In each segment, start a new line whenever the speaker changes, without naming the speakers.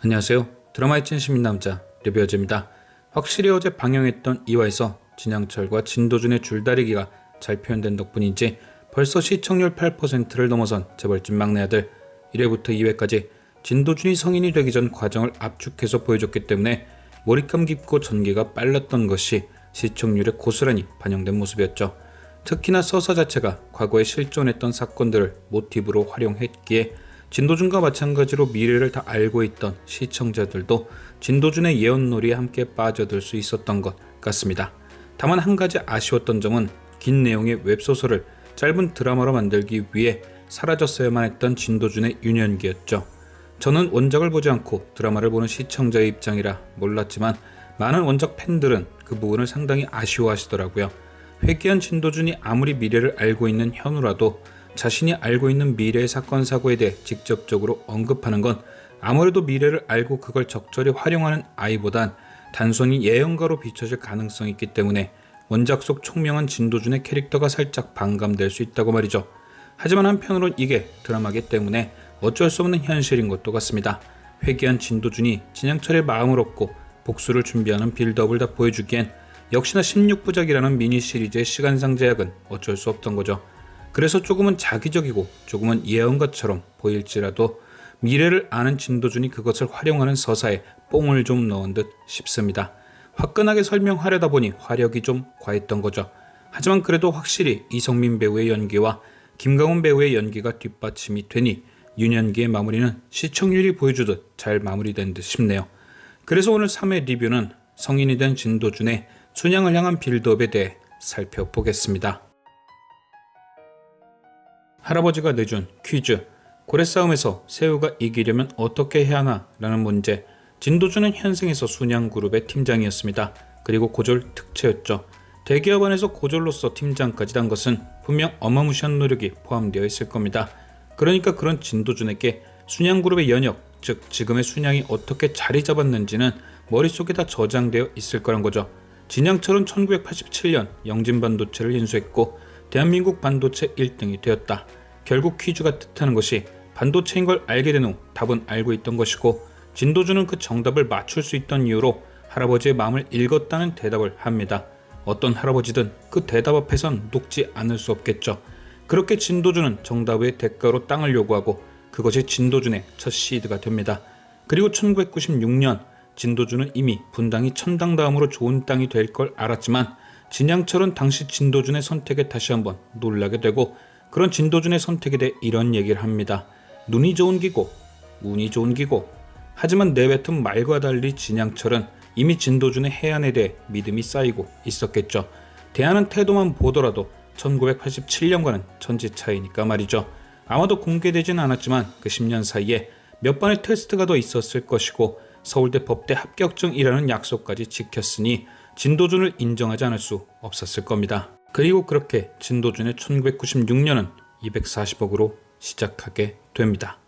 안녕하세요. 드라마의 찐시민 남자 리뷰어즈입니다. 확실히 어제 방영했던 2화에서 진양철과 진도준의 줄다리기가 잘 표현된 덕분인지 벌써 시청률 8%를 넘어선 재벌집 막내 아들 1회부터 2회까지 진도준이 성인이 되기 전 과정을 압축해서 보여줬기 때문에 몰입감 깊고 전개가 빨랐던 것이 시청률에 고스란히 반영된 모습이었죠. 특히나 서사 자체가 과거에 실존했던 사건들을 모티브로 활용했기에 진도준과 마찬가지로 미래를 다 알고 있던 시청자들도 진도준의 예언놀이에 함께 빠져들 수 있었던 것 같습니다. 다만 한 가지 아쉬웠던 점은 긴 내용의 웹소설을 짧은 드라마로 만들기 위해 사라졌어야만 했던 진도준의 유년기였죠. 저는 원작을 보지 않고 드라마를 보는 시청자의 입장이라 몰랐지만 많은 원작 팬들은 그 부분을 상당히 아쉬워하시더라고요. 회귀한 진도준이 아무리 미래를 알고 있는 현우라도 자신이 알고 있는 미래의 사건 사고에 대해 직접적으로 언급하는 건 아무래도 미래를 알고 그걸 적절히 활용하는 아이보단 단순히 예언가로 비춰질 가능성이 있기 때문에 원작 속 총명한 진도준의 캐릭터가 살짝 반감될 수 있다고 말이죠. 하지만 한편으론 이게 드라마기 때문에 어쩔 수 없는 현실인 것도 같습니다. 회귀한 진도준이 진양철의 마음을 얻고 복수를 준비하는 빌드업을 다 보여주기엔 역시나 16부작이라는 미니 시리즈의 시간상 제약은 어쩔 수 없던 거죠. 그래서 조금은 자기적이고 조금은 예언가처럼 보일지라도 미래를 아는 진도준이 그것을 활용하는 서사에 뽕을 좀 넣은 듯 싶습니다. 화끈하게 설명하려다 보니 화력이 좀 과했던 거죠. 하지만 그래도 확실히 이성민 배우의 연기와 김강훈 배우의 연기가 뒷받침이 되니 유년기의 마무리는 시청률이 보여주듯 잘 마무리된 듯 싶네요. 그래서 오늘 3회 리뷰는 성인이 된 진도준의 순양을 향한 빌드업에 대해 살펴보겠습니다. 할아버지가 내준 퀴즈. 고래싸움에서 새우가 이기려면 어떻게 해야 하나? 라는 문제. 진도준은 현생에서 순양그룹의 팀장이었습니다. 그리고 고졸 특채였죠. 대기업 안에서 고졸로서 팀장까지 단 것은 분명 어마무시한 노력이 포함되어 있을 겁니다. 그러니까 그런 진도준에게 순양그룹의 연역, 즉 지금의 순양이 어떻게 자리 잡았는지는 머릿속에 다 저장되어 있을 거란 거죠. 진양철은 1987년 영진반도체를 인수했고 대한민국 반도체 1등이 되었다. 결국 퀴즈가 뜻하는 것이 반도체인 걸 알게 된 후 답은 알고 있던 것이고 진도준은 그 정답을 맞출 수 있던 이유로 할아버지의 마음을 읽었다는 대답을 합니다. 어떤 할아버지든 그 대답 앞에선 녹지 않을 수 없겠죠. 그렇게 진도준은 정답 외의 대가로 땅을 요구하고 그것이 진도준의 첫 시드가 됩니다. 그리고 1996년 진도준은 이미 분당이 천당 다음으로 좋은 땅이 될 걸 알았지만 진양철은 당시 진도준의 선택에 다시 한번 놀라게 되고 그런 진도준의 선택에 대해 이런 얘기를 합니다. 눈이 좋은 기고, 운이 좋은 기고. 하지만 내뱉은 말과 달리 진양철은 이미 진도준의 해안에 대해 믿음이 쌓이고 있었겠죠. 대하는 태도만 보더라도 1987년과는 천지 차이니까 말이죠. 아마도 공개되진 않았지만 그 10년 사이에 몇 번의 테스트가 더 있었을 것이고 서울대 법대 합격증이라는 약속까지 지켰으니 진도준을 인정하지 않을 수 없었을 겁니다. 그리고 그렇게 진도준의 1996년은 240억으로 시작하게 됩니다.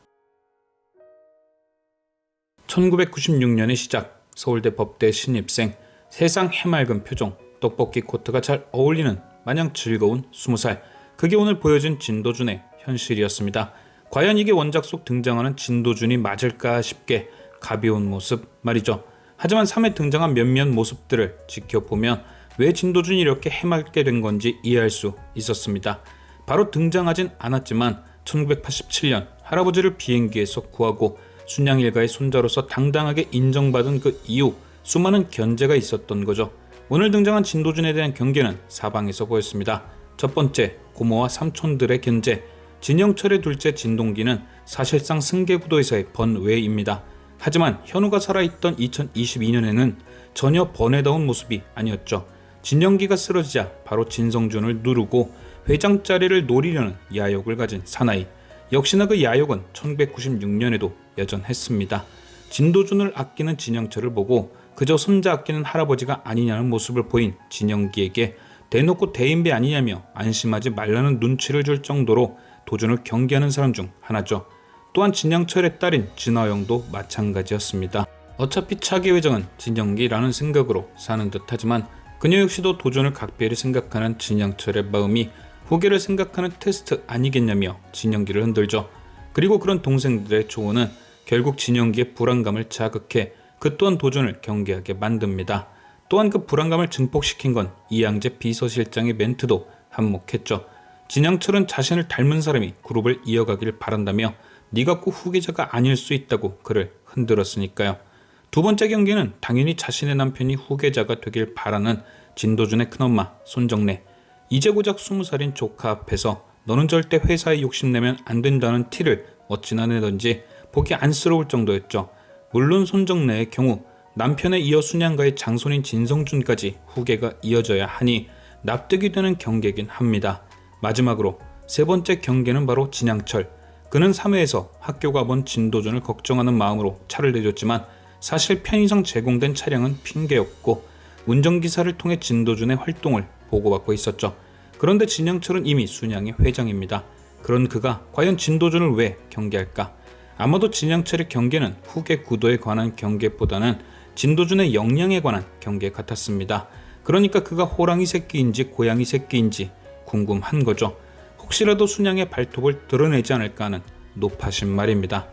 1996년의 시작, 서울대 법대 신입생, 세상 해맑은 표정, 떡볶이 코트가 잘 어울리는 마냥 즐거운 20살. 그게 오늘 보여진 진도준의 현실이었습니다. 과연 이게 원작 속 등장하는 진도준이 맞을까 싶게 가벼운 모습 말이죠. 하지만 3회 등장한 몇몇 모습들을 지켜보면 왜 진도준이 이렇게 해맑게 된 건지 이해할 수 있었습니다. 바로 등장하진 않았지만 1987년 할아버지를 비행기에서 구하고 순양 일가의 손자로서 당당하게 인정받은 그 이후 수많은 견제가 있었던 거죠. 오늘 등장한 진도준에 대한 경계는 사방에서 보였습니다. 첫 번째, 고모와 삼촌들의 견제. 진영철의 둘째 진동기는 사실상 승계구도에서의 번외입니다. 하지만 현우가 살아있던 2022년에는 전혀 번외다운 모습이 아니었죠. 진영기가 쓰러지자 바로 진성준을 누르고 회장 자리를 노리려는 야욕을 가진 사나이. 역시나 그 야욕은 1996년에도 여전했습니다. 진도준을 아끼는 진영철을 보고 그저 손자 아끼는 할아버지가 아니냐는 모습을 보인 진영기에게 대놓고 대인배 아니냐며 안심하지 말라는 눈치를 줄 정도로 도준을 경계하는 사람 중 하나죠. 또한 진양철의 딸인 진화영도 마찬가지였습니다. 어차피 차기 회장은 진영기라는 생각으로 사는 듯하지만 그녀 역시도 도준을 각별히 생각하는 진양철의 마음이 후계를 생각하는 테스트 아니겠냐며 진영기를 흔들죠. 그리고 그런 동생들의 조언은 결국 진영기의 불안감을 자극해 그 또한 도준을 경계하게 만듭니다. 또한 그 불안감을 증폭시킨 건 이양재 비서실장의 멘트도 한몫했죠. 진양철은 자신을 닮은 사람이 그룹을 이어가길 바란다며 네가 꼭 후계자가 아닐 수 있다고 그를 흔들었으니까요. 두 번째 경기는 당연히 자신의 남편이 후계자가 되길 바라는 진도준의 큰엄마 손정래. 이제 고작 20살인 조카 앞에서 너는 절대 회사에 욕심내면 안 된다는 티를 어찌나 내던지 보기 안쓰러울 정도였죠. 물론 손정래의 경우 남편에 이어 순양가의 장손인 진성준까지 후계가 이어져야 하니 납득이 되는 경계이긴 합니다. 마지막으로 세 번째 경계는 바로 진양철. 그는 3회에서 학교가 본 진도준을 걱정하는 마음으로 차를 내줬지만 사실 편의상 제공된 차량은 핑계였고 운전기사를 통해 진도준의 활동을 보고받고 있었죠. 그런데 진양철은 이미 순양의 회장입니다. 그런 그가 과연 진도준을 왜 경계할까? 아마도 진양철의 경계는 후계 구도에 관한 경계보다는 진도준의 역량에 관한 경계 같았습니다. 그러니까 그가 호랑이 새끼인지 고양이 새끼인지 궁금한 거죠. 혹시라도 순양의 발톱을 드러내지 않을까 하는 노파심 말입니다.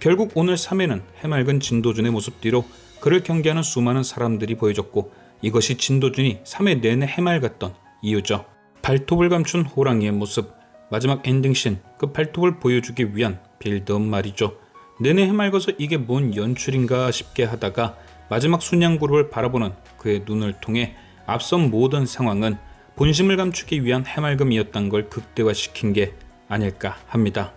결국 오늘 3회는 해맑은 진도준의 모습 뒤로 그를 경계하는 수많은 사람들이 보여줬고 이것이 진도준이 3회 내내 해맑았던 이유죠. 발톱을 감춘 호랑이의 모습, 마지막 엔딩씬, 그 발톱을 보여주기 위한 빌드업 말이죠. 내내 해맑아서 이게 뭔 연출인가 싶게 하다가 마지막 순양그룹을 바라보는 그의 눈을 통해 앞선 모든 상황은 본심을 감추기 위한 해맑음이었던 걸 극대화시킨 게 아닐까 합니다.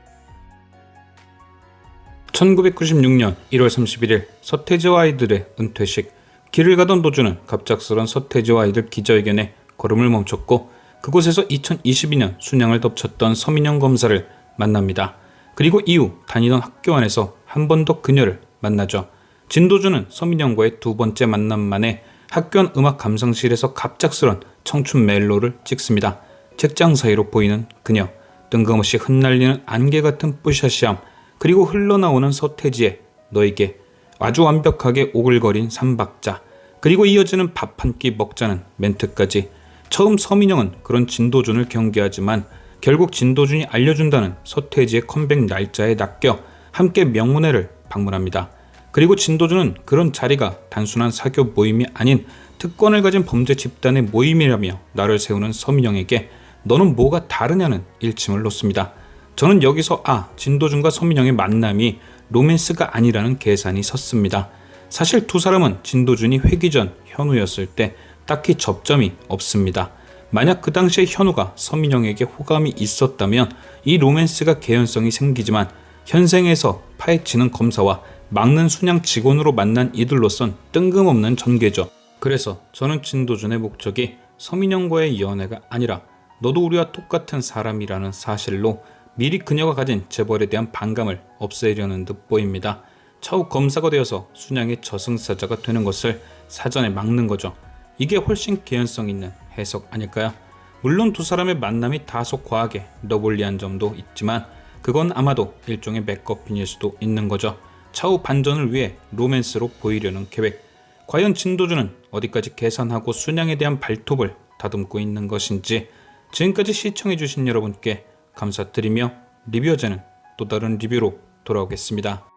1996년 1월 31일 서태지와 아이들의 은퇴식. 길을 가던 도준은 갑작스런 서태지와 아이들 기자회견에 걸음을 멈췄고 그곳에서 2022년 순양을 덮쳤던 서민영 검사를 만납니다. 그리고 이후 다니던 학교 안에서 한 번 더 그녀를 만나죠. 진도준은 서민영과의 두 번째 만남 만에 학교 안 음악 감상실에서 갑작스런 청춘 멜로를 찍습니다. 책장 사이로 보이는 그녀, 뜬금없이 흩날리는 안개 같은 뿌샤시함, 그리고 흘러나오는 서태지의 너에게, 아주 완벽하게 오글거린 삼박자, 그리고 이어지는 밥 한 끼 먹자는 멘트까지. 처음 서민영은 그런 진도준을 경계하지만 결국 진도준이 알려준다는 서태지의 컴백 날짜에 낚여 함께 명문회를 방문합니다. 그리고 진도준은 그런 자리가 단순한 사교 모임이 아닌 특권을 가진 범죄 집단의 모임이라며 나를 세우는 서민영에게 너는 뭐가 다르냐는 일침을 놓습니다. 저는 여기서 진도준과 서민영의 만남이 로맨스가 아니라는 계산이 섰습니다. 사실 두 사람은 진도준이 회기 전 현우였을 때 딱히 접점이 없습니다. 만약 그 당시에 현우가 서민영에게 호감이 있었다면 이 로맨스가 개연성이 생기지만 현생에서 파헤치는 검사와 막는 순양 직원으로 만난 이들로선 뜬금없는 전개죠. 그래서 저는 진도준의 목적이 서민영과의 연애가 아니라 너도 우리와 똑같은 사람이라는 사실로 미리 그녀가 가진 재벌에 대한 반감을 없애려는 듯 보입니다. 차후 검사가 되어서 순양의 저승사자가 되는 것을 사전에 막는 거죠. 이게 훨씬 개연성 있는 해석 아닐까요? 물론 두 사람의 만남이 다소 과하게 러블리한 점도 있지만 그건 아마도 일종의 맥거핀일 수도 있는 거죠. 차후 반전을 위해 로맨스로 보이려는 계획. 과연 진도준은 어디까지 계산하고 순양에 대한 발톱을 다듬고 있는 것인지. 지금까지 시청해주신 여러분께 감사드리며 리뷰어제는 또 다른 리뷰로 돌아오겠습니다.